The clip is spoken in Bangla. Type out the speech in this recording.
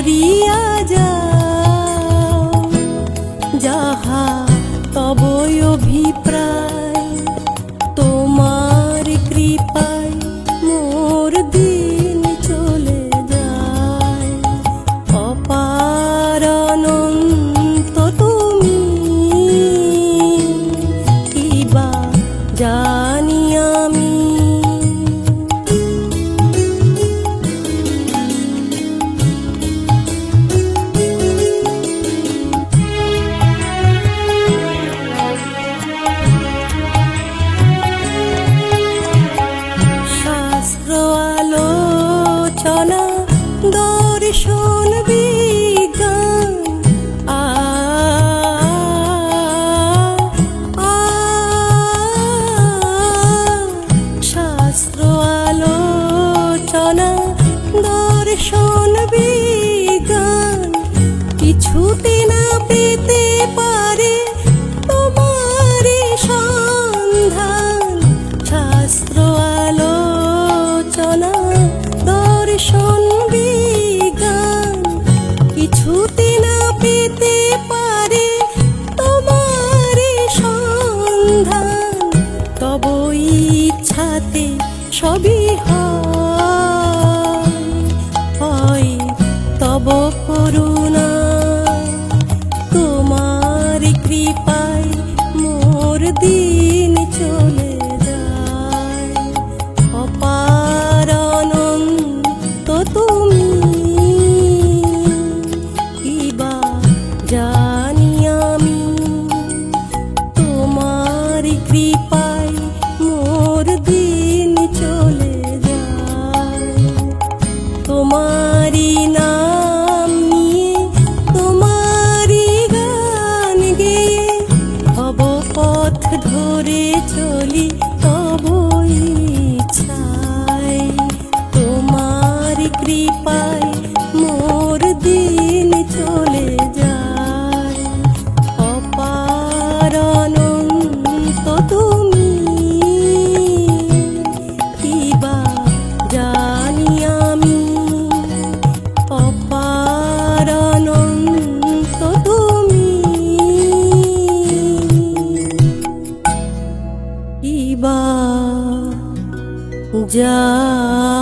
করিয়া যাও, যাহা তব অভিপ্রায়, তোমার কৃপায় মোর দিন চলে যায়। অপার অনন্ত তুমি, কিবা জানি আমি। আলোচনা দর্শন বিজ্ঞান, শাস্ত্র আলোচনা দর্শন বিজ্ঞান, কিছুতে না পেতে পারে তোমার সন্ধান। শাস্ত্র আলোচনা দর্শন বিজ্ঞান, কিছুতে না পেতে পারে তোমার সন্ধান। তব ইচ্ছাতে সবই হয়, তব করুণা, তোমার কৃপায় মোর দিন চলে যায়। অপার অনন্ত তুমি, কিবা জানি আমি। তোমার কৃপায় মোর দিন চলে যায়। তোমারি নাম নিয়ে, তোমারি গান গেয়ে, ভব পথ ধরে চলি তব ইচ্ছায়। তোমার কৃপায় মোর দিন চলে যায়। অপার অনন্ত তুমি, কিবা জানি আমি। অপার অনন্ত তুমি, কিবা জানি।